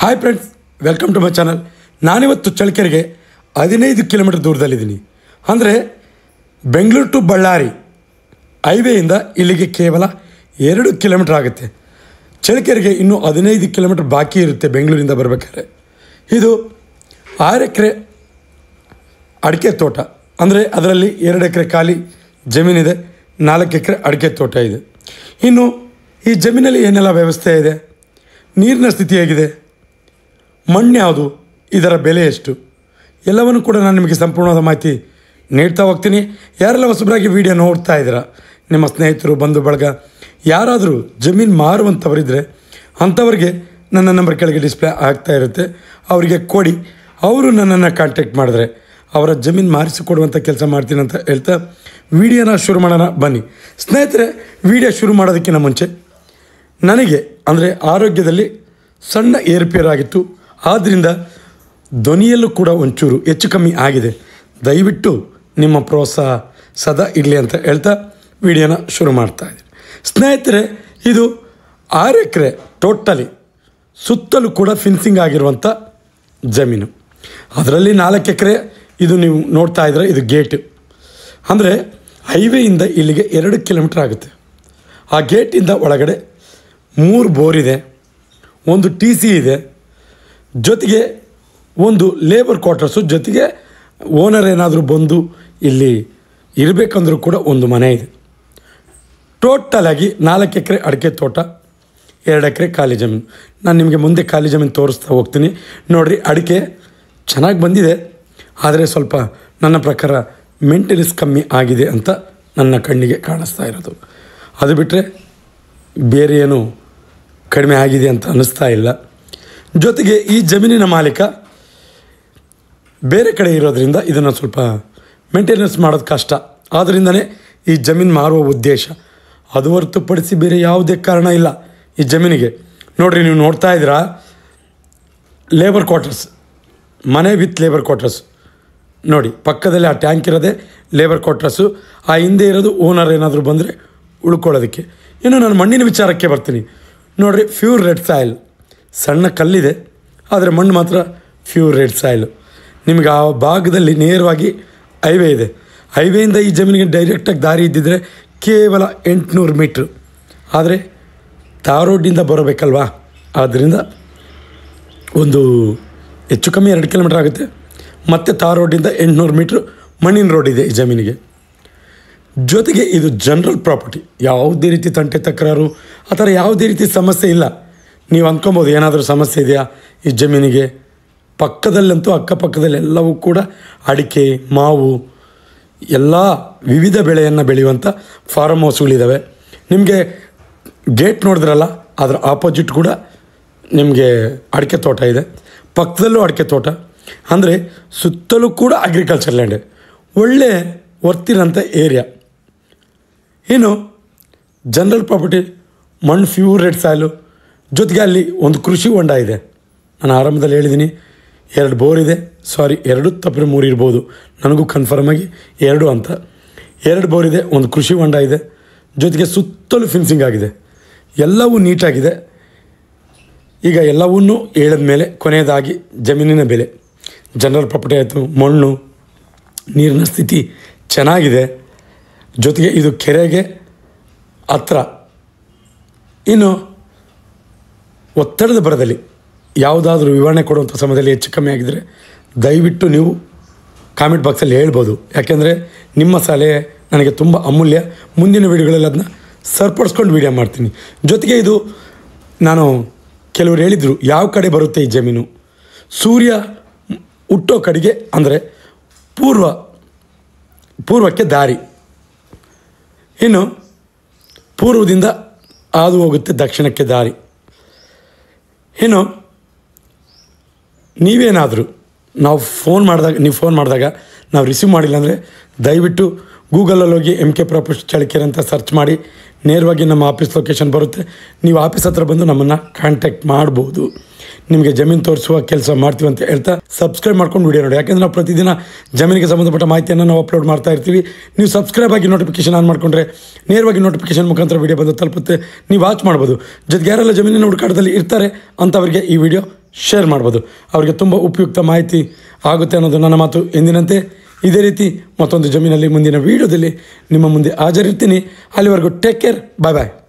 Hi friends, welcome to my channel. ನಾನಿವತ್ತು ಚಳ್ಳಕೆರೆಗೆ 15 kilometre ದೂರದಲ್ಲಿದ್ದೀನಿ. ಅಂದರೆ ಬೆಂಗಳೂರು ಟು ಬಳ್ಳಾರಿ ಹೈವೇಯಿಂದ ಇಲ್ಲಿಗೆ ಕೇವಲ 2 ಕಿಲೋಮೀಟರ್ ಆಗುತ್ತೆ. ಚಳ್ಳಕೆರೆಗೆ ಇನ್ನೂ 15 ಕಿಲೋಮೀಟರ್ ಬಾಕಿ ಇರುತ್ತೆ ಬೆಂಗಳೂರಿಂದ ಬರಬೇಕಾದ್ರೆ. ಇದು 6 ಎಕರೆ ಅಡಿಕೆ ತೋಟ. ಅಂದರೆ ಅದರಲ್ಲಿ 2 ಎಕರೆ ಖಾಲಿ ಜಮೀನಿದೆ, 4 ಎಕರೆ ಅಡಿಕೆ ತೋಟ ಇದೆ. ಇನ್ನು ಈ ಜಮೀನಲ್ಲಿ ಏನೆಲ್ಲ ವ್ಯವಸ್ಥೆ ಇದೆ, ನೀರಿನ ಸ್ಥಿತಿ ಹೇಗಿದೆ, ಮಣ್ಣು ಯಾವುದು, ಇದರ ಬೆಲೆ ಎಷ್ಟು, ಎಲ್ಲವನ್ನು ಕೂಡ ನಾನು ನಿಮಗೆ ಸಂಪೂರ್ಣವಾದ ಮಾಹಿತಿ ನೀಡ್ತಾ ಹೋಗ್ತೀನಿ. ಯಾರೆಲ್ಲ ಹೊಸಬರಾಗಿ ವಿಡಿಯೋ ನೋಡ್ತಾ ಇದ್ದೀರಾ, ನಿಮ್ಮ ಸ್ನೇಹಿತರು, ಬಂಧು ಬಳಗ ಯಾರಾದರೂ ಜಮೀನು ಮಾರುವಂಥವರಿದ್ದರೆ ಅಂಥವ್ರಿಗೆ ನನ್ನ ನಂಬರ್ ಕೆಳಗೆ ಡಿಸ್ಪ್ಲೇ ಆಗ್ತಾ ಇರುತ್ತೆ, ಅವರಿಗೆ ಕೊಡಿ. ಅವರು ನನ್ನನ್ನು ಕಾಂಟ್ಯಾಕ್ಟ್ ಮಾಡಿದ್ರೆ ಅವರ ಜಮೀನು ಮಾರಿಸಿಕೊಡುವಂಥ ಕೆಲಸ ಮಾಡ್ತೀನಿ ಅಂತ ಹೇಳ್ತಾ ವಿಡಿಯೋನ ಶುರು ಮಾಡೋಣ ಬನ್ನಿ. ಸ್ನೇಹಿತರೆ, ವಿಡಿಯೋ ಶುರು ಮಾಡೋದಕ್ಕಿಂತ ಮುಂಚೆ ನನಗೆ ಅಂದರೆ ಆರೋಗ್ಯದಲ್ಲಿ ಸಣ್ಣ ಏರುಪೇರಾಗಿತ್ತು. ಆದ್ದರಿಂದ ಧ್ವನಿಯಲ್ಲೂ ಕೂಡ ಒಂಚೂರು ಹೆಚ್ಚು ಕಮ್ಮಿ ಆಗಿದೆ. ದಯವಿಟ್ಟು ನಿಮ್ಮ ಪ್ರೋತ್ಸಾಹ ಸದಾ ಇರಲಿ ಅಂತ ಹೇಳ್ತಾ ವಿಡಿಯೋನ ಶುರು ಮಾಡ್ತಾಯಿದ್ದೀನಿ. ಸ್ನೇಹಿತರೆ, ಇದು 6 ಎಕರೆ ಟೋಟಲಿ ಸುತ್ತಲೂ ಕೂಡ ಫಿನ್ಸಿಂಗ್ ಆಗಿರುವಂಥ ಜಮೀನು. ಅದರಲ್ಲಿ 4 ಎಕರೆ ಇದು ನೀವು ನೋಡ್ತಾ ಇದ್ರೆ ಇದು ಗೇಟ್. ಅಂದರೆ ಹೈವೇಯಿಂದ ಇಲ್ಲಿಗೆ 2 ಕಿಲೋಮೀಟರ್ ಆಗುತ್ತೆ. ಆ ಗೇಟಿಂದ ಒಳಗಡೆ 3 ಬೋರ್ ಇದೆ, ಒಂದು TC ಇದೆ, ಜೊತೆಗೆ ಒಂದು ಲೇಬರ್ ಕ್ವಾರ್ಟರ್ಸು, ಜೊತೆಗೆ ಓನರ್ ಏನಾದರೂ ಬಂದು ಇಲ್ಲಿ ಇರಬೇಕಂದ್ರೂ ಕೂಡ ಒಂದು ಮನೆ ಇದೆ. ಟೋಟಲಾಗಿ 4 ಎಕರೆ ಅಡಿಕೆ ತೋಟ, 2 ಎಕರೆ ಖಾಲಿ ಜಮೀನು. ನಾನು ನಿಮಗೆ ಮುಂದೆ ಖಾಲಿ ಜಮೀನು ತೋರಿಸ್ತಾ ಹೋಗ್ತೀನಿ. ನೋಡಿರಿ, ಅಡಿಕೆ ಚೆನ್ನಾಗಿ ಬಂದಿದೆ, ಆದರೆ ಸ್ವಲ್ಪ ನನ್ನ ಪ್ರಕಾರ ಮೇಂಟೆನೆನ್ಸ್ ಕಮ್ಮಿ ಆಗಿದೆ ಅಂತ ನನ್ನ ಕಣ್ಣಿಗೆ ಕಾಣಿಸ್ತಾ ಇರೋದು. ಅದು ಬಿಟ್ಟರೆ ಬೇರೆ ಏನು ಕಡಿಮೆ ಆಗಿದೆ ಅಂತ ಅನ್ನಿಸ್ತಾ ಇಲ್ಲ. ಜೊತೆಗೆ ಈ ಜಮೀನಿನ ಮಾಲೀಕ ಬೇರೆ ಕಡೆ ಇರೋದರಿಂದ ಇದನ್ನು ಸ್ವಲ್ಪ ಮೇಂಟೆನೆನ್ಸ್ ಮಾಡೋದು ಕಷ್ಟ. ಆದ್ದರಿಂದನೇ ಈ ಜಮೀನು ಮಾರುವ ಉದ್ದೇಶ. ಅದು ಹೊರತುಪಡಿಸಿ ಬೇರೆ ಯಾವುದೇ ಕಾರಣ ಇಲ್ಲ ಈ ಜಮೀನಿಗೆ. ನೋಡಿರಿ, ನೀವು ನೋಡ್ತಾ ಇದ್ದೀರಾ, ಲೇಬರ್ ಕ್ವಾರ್ಟರ್ಸ್, ಮನೆ ವಿತ್ ಲೇಬರ್ ಕ್ವಾರ್ಟರ್ಸ್. ನೋಡಿ, ಪಕ್ಕದಲ್ಲಿ ಆ ಟ್ಯಾಂಕ್ ಇರೋದೇ ಲೇಬರ್ ಕ್ವಾರ್ಟರ್ಸು. ಆ ಹಿಂದೆ ಇರೋದು ಓನರ್ ಏನಾದರೂ ಬಂದರೆ ಉಳ್ಕೊಳ್ಳೋದಕ್ಕೆ. ಇನ್ನು ನಾನು ಮಣ್ಣಿನ ವಿಚಾರಕ್ಕೆ ಬರ್ತೀನಿ. ನೋಡಿರಿ, ಪ್ಯೂರ್ ರೆಡ್ ಸಾಯಿಲ್, ಸಣ್ಣ ಕಲ್ಲಿದೆ, ಆದರೆ ಮಣ್ಣು ಮಾತ್ರ ಪ್ಯೂರ್ ರೆಡ್ ಸಾಯಿಲು. ನಿಮಗೆ ಆ ಭಾಗದಲ್ಲಿ ನೇರವಾಗಿ ಹೈವೇ ಇದೆ. ಹೈವೇಯಿಂದ ಈ ಜಮೀನಿಗೆ ಡೈರೆಕ್ಟಾಗಿ ದಾರಿ ಇದ್ದಿದ್ದರೆ ಕೇವಲ 800 ಮೀಟ್ರು. ಆದರೆ ತಾರ್ ರೋಡಿಂದ ಬರಬೇಕಲ್ವಾ, ಆದ್ದರಿಂದ ಒಂದು ಹೆಚ್ಚು ಕಮ್ಮಿ 2 ಕಿಲೋಮೀಟರ್ ಆಗುತ್ತೆ. ಮತ್ತು ತಾರ್ ರೋಡಿಂದ 800 ಮೀಟ್ರು ಮಣ್ಣಿನ ರೋಡ್ ಇದೆ ಈ ಜಮೀನಿಗೆ. ಜೊತೆಗೆ ಇದು ಜನರಲ್ ಪ್ರಾಪರ್ಟಿ. ಯಾವುದೇ ರೀತಿ ತಂಟೆ ತಕರಾರು ಆ ಥರ ಯಾವುದೇ ರೀತಿ ಸಮಸ್ಯೆ ಇಲ್ಲ. ನೀವು ಅಂದ್ಕೊಬೋದು ಏನಾದರೂ ಸಮಸ್ಯೆ ಇದೆಯಾ ಈ ಜಮೀನಿಗೆ. ಪಕ್ಕದಲ್ಲಂತೂ ಅಕ್ಕಪಕ್ಕದಲ್ಲಿ ಎಲ್ಲವೂ ಕೂಡ ಅಡಿಕೆ, ಮಾವು, ಎಲ್ಲ ವಿವಿಧ ಬೆಳೆಯನ್ನು ಬೆಳೆಯುವಂಥ ಫಾರ್ಮ್ ಹೌಸ್ಗಳಿದ್ದಾವೆ. ನಿಮಗೆ ಗೇಟ್ ನೋಡಿದ್ರಲ್ಲ, ಅದರ ಆಪೋಸಿಟ್ ಕೂಡ ನಿಮಗೆ ಅಡಿಕೆ ತೋಟ ಇದೆ, ಪಕ್ಕದಲ್ಲೂ ಅಡಿಕೆ ತೋಟ. ಅಂದರೆ ಸುತ್ತಲೂ ಕೂಡ ಅಗ್ರಿಕಲ್ಚರ್ ಲ್ಯಾಂಡ್, ಒಳ್ಳೆ ವರ್ತಿರೋಂಥ ಏರಿಯಾ. ಇನ್ನು ಜನರಲ್ ಪ್ರಾಪರ್ಟಿ, ಮಣ್ಣು ಪ್ಯೂರ್ ರೆಡ್ ಸಾಯಿಲು, ಜೊತೆಗೆ ಅಲ್ಲಿ ಒಂದು ಕೃಷಿ ಹೊಂಡ ಇದೆ. ನಾನು ಆರಂಭದಲ್ಲಿ ಹೇಳಿದ್ದೀನಿ 2 ಬೋರ್ ಇದೆ. ಸಾರಿ, 2 ತಪ್ಪರೆ 3 ಇರ್ಬೋದು, ನನಗೂ ಕನ್ಫರ್ಮ್ ಆಗಿ 2 ಅಂತ. 2 ಬೋರ್ ಇದೆ, ಒಂದು ಕೃಷಿ ಹೊಂಡ ಇದೆ, ಜೊತೆಗೆ ಸುತ್ತಲೂ ಫಿನ್ಸಿಂಗ್ ಆಗಿದೆ, ಎಲ್ಲವೂ ನೀಟಾಗಿದೆ. ಈಗ ಎಲ್ಲವನ್ನೂ ಹೇಳಿದ ಮೇಲೆ ಕೊನೆಯದಾಗಿ ಜಮೀನಿನ ಬೆಲೆ. ಜನರಲ್ ಪ್ರಾಪರ್ಟಿ ಆಯಿತು, ಮಣ್ಣು, ನೀರಿನ ಸ್ಥಿತಿ ಚೆನ್ನಾಗಿದೆ, ಜೊತೆಗೆ ಇದು ಕೆರೆಗೆ ಹತ್ರ. ಇನ್ನು ಒತ್ತಡದ ಬರದಲ್ಲಿ ಯಾವುದಾದ್ರೂ ವಿವರಣೆ ಕೊಡುವಂಥ ಸಮಯದಲ್ಲಿ ಹೆಚ್ಚು ಕಮ್ಮಿ ಆಗಿದ್ದರೆ ದಯವಿಟ್ಟು ನೀವು ಕಾಮೆಂಟ್ ಬಾಕ್ಸಲ್ಲಿ ಹೇಳ್ಬೋದು. ಯಾಕೆಂದರೆ ನಿಮ್ಮ ಸಲಹೆ ನನಗೆ ತುಂಬ ಅಮೂಲ್ಯ. ಮುಂದಿನ ವೀಡಿಯೋಗಳಲ್ಲಿ ಅದನ್ನ ಸರಿಪಡಿಸ್ಕೊಂಡು ವೀಡಿಯೋ ಮಾಡ್ತೀನಿ. ಜೊತೆಗೆ ಇದು ನಾನು ಕೆಲವರು ಹೇಳಿದರು ಯಾವ ಕಡೆ ಬರುತ್ತೆ ಈ ಜಮೀನು, ಸೂರ್ಯ ಹುಟ್ಟೋ ಕಡೆಗೆ, ಅಂದರೆ ಪೂರ್ವಕ್ಕೆ ದಾರಿ. ಇನ್ನು ಪೂರ್ವದಿಂದ ಹಾದು ಹೋಗುತ್ತೆ ದಕ್ಷಿಣಕ್ಕೆ ದಾರಿ. ಇನ್ನು ನೀವೇನಾದರೂ ನೀವು ಫೋನ್ ಮಾಡಿದಾಗ ನಾವು ರಿಸೀವ್ ಮಾಡಿಲ್ಲ ಅಂದರೆ ದಯವಿಟ್ಟು ಗೂಗಲಲ್ಲಿ ಹೋಗಿ MK ಪ್ರಾಪರ್ಟಿ ಚಳ್ಳಕೆರೆ ಅಂತ ಸರ್ಚ್ ಮಾಡಿ ನೇರವಾಗಿ ನಮ್ಮ ಆಫೀಸ್ ಲೊಕೇಶನ್ ಬರುತ್ತೆ. ನೀವು ಆಫೀಸ್ ಹತ್ರ ಬಂದು ನಮ್ಮನ್ನು ಕಾಂಟ್ಯಾಕ್ಟ್ ಮಾಡ್ಬೋದು. ನಿಮಗೆ ಜಮೀನು ತೋರಿಸುವ ಕೆಲಸ ಮಾಡ್ತೀವಿ ಅಂತ ಹೇಳ್ತಾ ಸಬ್ಸ್ಕ್ರೈಬ್ ಮಾಡ್ಕೊಂಡು ವಿಡಿಯೋ ನೋಡಿ. ಯಾಕೆಂದರೆ ನಾವು ಪ್ರತಿದಿನ ಜಮೀನಿಗೆ ಸಂಬಂಧಪಟ್ಟ ಮಾಹಿತಿಯನ್ನು ನಾವು ಅಪ್ಲೋಡ್ ಮಾಡ್ತಾ ಇರ್ತೀವಿ. ನೀವು ಸಬ್ಸ್ಕ್ರೈಬ್ ಆಗಿ ನೋಟಿಫಿಕೇಷನ್ ಆನ್ ಮಾಡಿಕೊಂಡ್ರೆ ನೇರವಾಗಿ ನೋಟಿಫಿಕೇಷನ್ ಮುಖಾಂತರ ವಿಡಿಯೋ ಬಂದು ತಲುಪುತ್ತೆ, ನೀವು ವಾಚ್ ಮಾಡ್ಬೋದು. ಜೊತೆಗೆ ಯಾರೆಲ್ಲ ಜಮೀನಿನ ಹುಡುಕಾಟದಲ್ಲಿ ಇರ್ತಾರೆ ಅಂಥವರಿಗೆ ಈ ವಿಡಿಯೋ ಶೇರ್ ಮಾಡ್ಬೋದು. ಅವರಿಗೆ ತುಂಬ ಉಪಯುಕ್ತ ಮಾಹಿತಿ ಆಗುತ್ತೆ ಅನ್ನೋದು ನನ್ನ ಮಾತು. ಎಂದಿನಂತೆ ಇದೇ ರೀತಿ ಮತ್ತೊಂದು ಜಮೀನಲ್ಲಿ ಮುಂದಿನ ವೀಡಿಯೋದಲ್ಲಿ ನಿಮ್ಮ ಮುಂದೆ ಹಾಜರಿರ್ತೀನಿ. ಅಲ್ಲಿವರೆಗೂ ಟೇಕ್ ಕೇರ್, ಬಾಯ್ ಬಾಯ್.